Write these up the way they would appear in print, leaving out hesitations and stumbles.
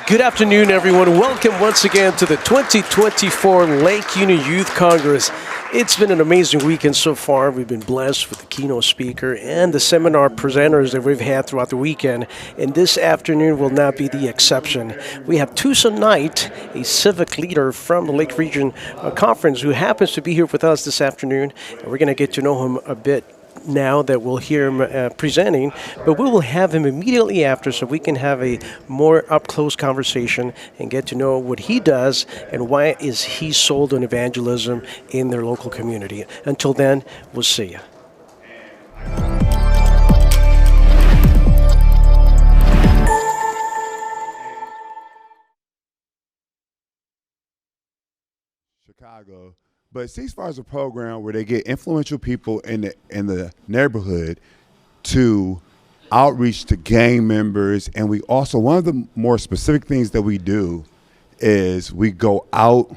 Good afternoon, everyone. Welcome once again to the 2024 Lake Union Youth Congress. It's been an amazing weekend so far. We've been blessed with the keynote speaker and the seminar presenters that we've had throughout the weekend. And this afternoon will not be the exception. We have Toson Knight, a civic leader from the Lake Region Conference, who happens to be here with us this afternoon. And we're going to get to know him a bit now that we'll hear him presenting, but we will have him immediately after so we can have a more up-close conversation and get to know what he does and why is he sold on evangelism in their local community. Until then, we'll see you. Chicago. But ceasefire is a program where they get influential people in the neighborhood to outreach to gang members. And we also, one of the more specific things that we do is we go out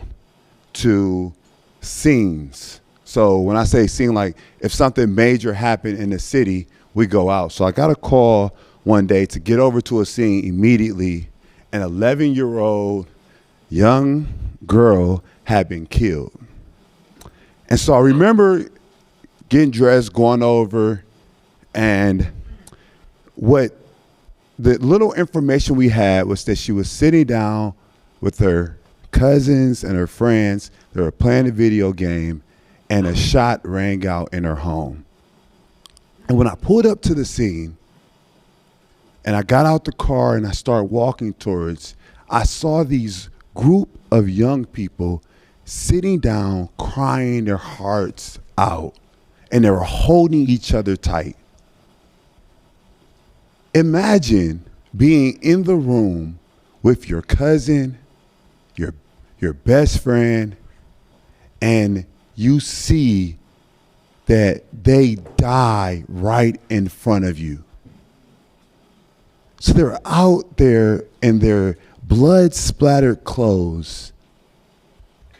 to scenes. So when I say scene, like if something major happened in the city, we go out. So I got a call one day to get over to a scene immediately. An 11-year-old young girl had been killed. And so I remember getting dressed, going over, and what the little information we had was that she was sitting down with her cousins and her friends. They were playing a video game, and a shot rang out in her home. And when I pulled up to the scene, and I got out the car and I started walking towards, I saw these group of young people sitting down, crying their hearts out, and they were holding each other tight. Imagine being in the room with your cousin, your best friend, and you see that they die right in front of you. So they're out there in their blood-splattered clothes.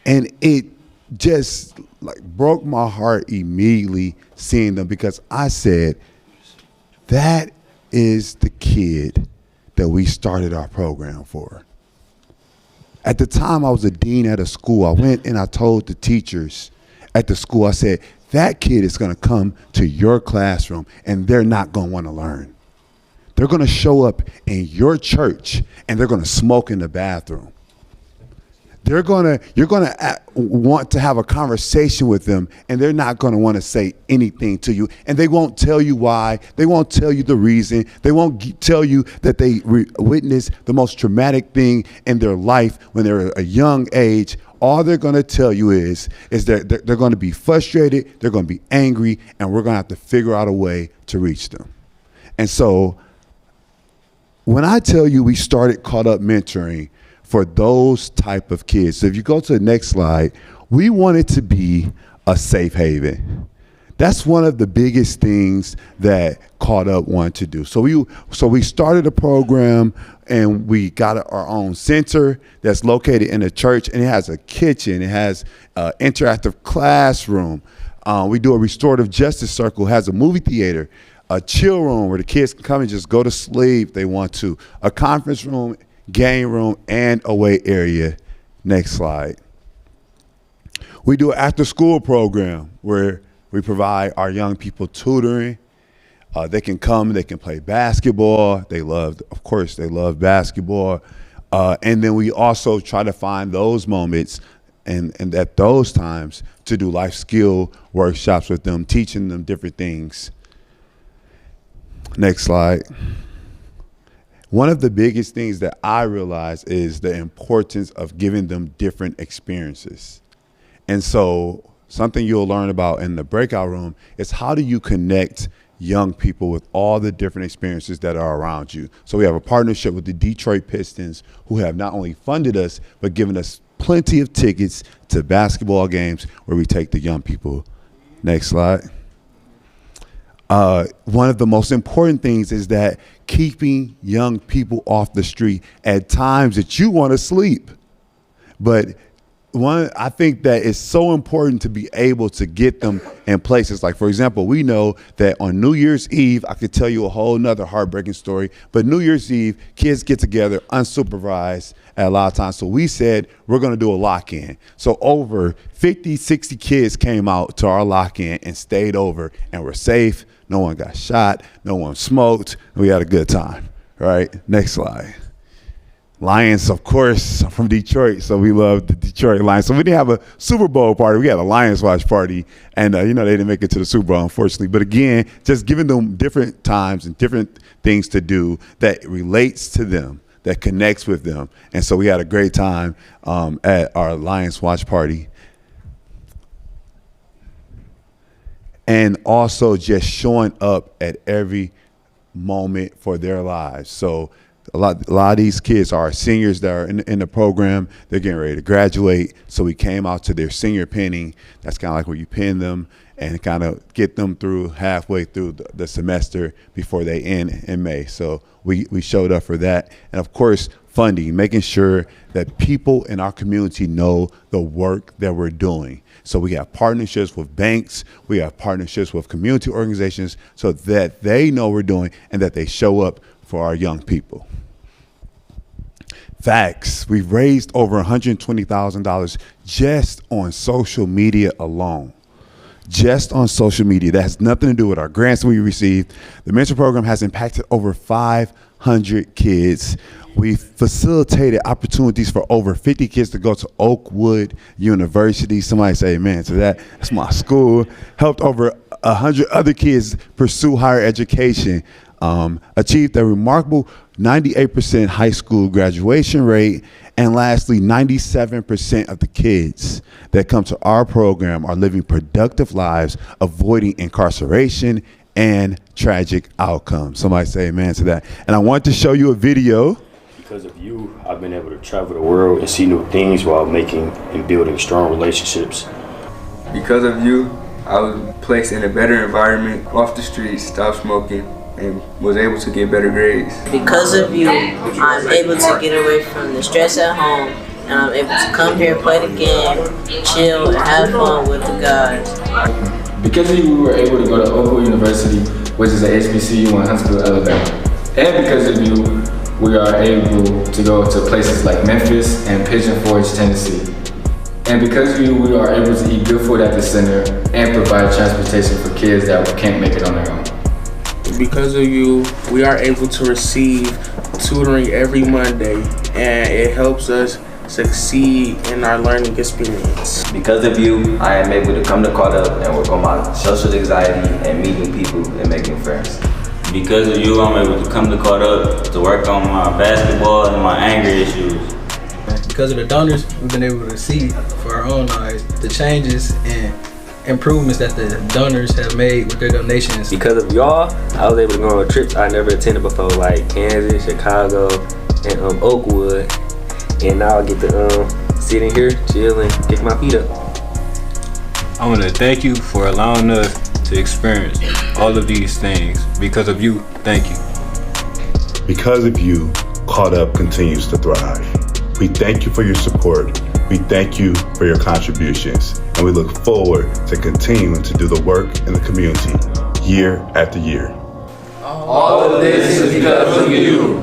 And it just like broke my heart immediately seeing them, because I said, that is the kid that we started our program for. At the time I was a dean at a school. I went and I told the teachers at the school, I said, that kid is going to come to your classroom and they're not going to want to learn. They're going to show up in your church and they're going to smoke in the bathroom. You're going to want to have a conversation with them, and they're not going to want to say anything to you. And they won't tell you why. They won't tell you the reason. They won't tell you that they witnessed the most traumatic thing in their life when they're a young age. All they're going to tell you is that they're going to be frustrated, they're going to be angry, and we're going to have to figure out a way to reach them. And so when I tell you we started Caught Up Mentoring for those type of kids. So if you go to the next slide, we want it to be a safe haven. That's one of the biggest things that Caught Up wanted to do. So we started a program and we got our own center that's located in a church, and it has a kitchen, it has an interactive classroom. We do a restorative justice circle, has a movie theater, a chill room where the kids can come and just go to sleep if they want to, a conference room, game room, and away area. Next slide. We do an after-school program where we provide our young people tutoring. They can come, they can play basketball. Of course, they love basketball. And then we also try to find those moments and at those times to do life skill workshops with them, teaching them different things. Next slide. One of the biggest things that I realize is the importance of giving them different experiences. And so something you'll learn about in the breakout room is how do you connect young people with all the different experiences that are around you. So we have a partnership with the Detroit Pistons, who have not only funded us, but given us plenty of tickets to basketball games where we take the young people. Next slide. One of the most important things is that keeping young people off the street at times that you want to sleep. But I think that it's so important to be able to get them in places. Like, for example, we know that on New Year's Eve, I could tell you a whole nother heartbreaking story, but New Year's Eve, kids get together unsupervised at a lot of times. So we said, we're going to do a lock-in. So over 50, 60 kids came out to our lock-in and stayed over and were safe. No one got shot. No one smoked. We had a good time. Right? Next slide. Lions, of course, from Detroit, so we love the Detroit Lions. So we didn't have a Super Bowl party. We had a Lions watch party, and they didn't make it to the Super Bowl, unfortunately. But again, just giving them different times and different things to do that relates to them, that connects with them. And so we had a great time at our Lions watch party. And also just showing up at every moment for their lives. So a lot of these kids are seniors that are in the program. They're getting ready to graduate. So we came out to their senior pinning. That's kind of like where you pin them and kind of get them through halfway through the semester before they end in May. So we showed up for that. And of course, funding, making sure that people in our community know the work that we're doing. So we have partnerships with banks, we have partnerships with community organizations so that they know we're doing and that they show up for our young people. Facts, we've raised over $120,000 just on social media alone. Just on social media. That has nothing to do with our grants we received. The mentor program has impacted over 500 kids. We've facilitated opportunities for over 50 kids to go to Oakwood University. Somebody say amen to that. That's my school. Helped over 100 other kids pursue higher education. Achieved a remarkable 98% high school graduation rate. And lastly, 97% of the kids that come to our program are living productive lives, avoiding incarceration and tragic outcomes. Somebody say amen to that. And I want to show you a video. Because of you, I've been able to travel the world and see new things while making and building strong relationships. Because of you, I was placed in a better environment, off the streets, stopped smoking, and was able to get better grades. Because of you, I'm able to get away from the stress at home, and I'm able to come here, play the game, chill, and have fun with the guys. Because of you, we were able to go to Oakwood University, which is a HBCU in Huntsville, Alabama. And because of you, we are able to go to places like Memphis and Pigeon Forge, Tennessee. And because of you, we are able to eat good food at the center and provide transportation for kids that can't make it on their own. Because of you, we are able to receive tutoring every Monday, and it helps us succeed in our learning experience. Because of you, I am able to come to Caught Up and work on my social anxiety and meet new people and make new friends. Because of you, I'm able to come to Caught Up to work on my basketball and my anger issues. Because of the donors, we've been able to see for our own eyes the changes and improvements that the donors have made with their donations. Because of y'all, I was able to go on trips I never attended before, like Kansas, Chicago, and Oakwood. And now I get to sit in here, chill, and kick my feet up. I want to thank you for allowing us to experience all of these things. Because of you, thank you. Because of you, Caught Up continues to thrive. We thank you for your support. We thank you for your contributions. And we look forward to continuing to do the work in the community year after year. All of this is because of you.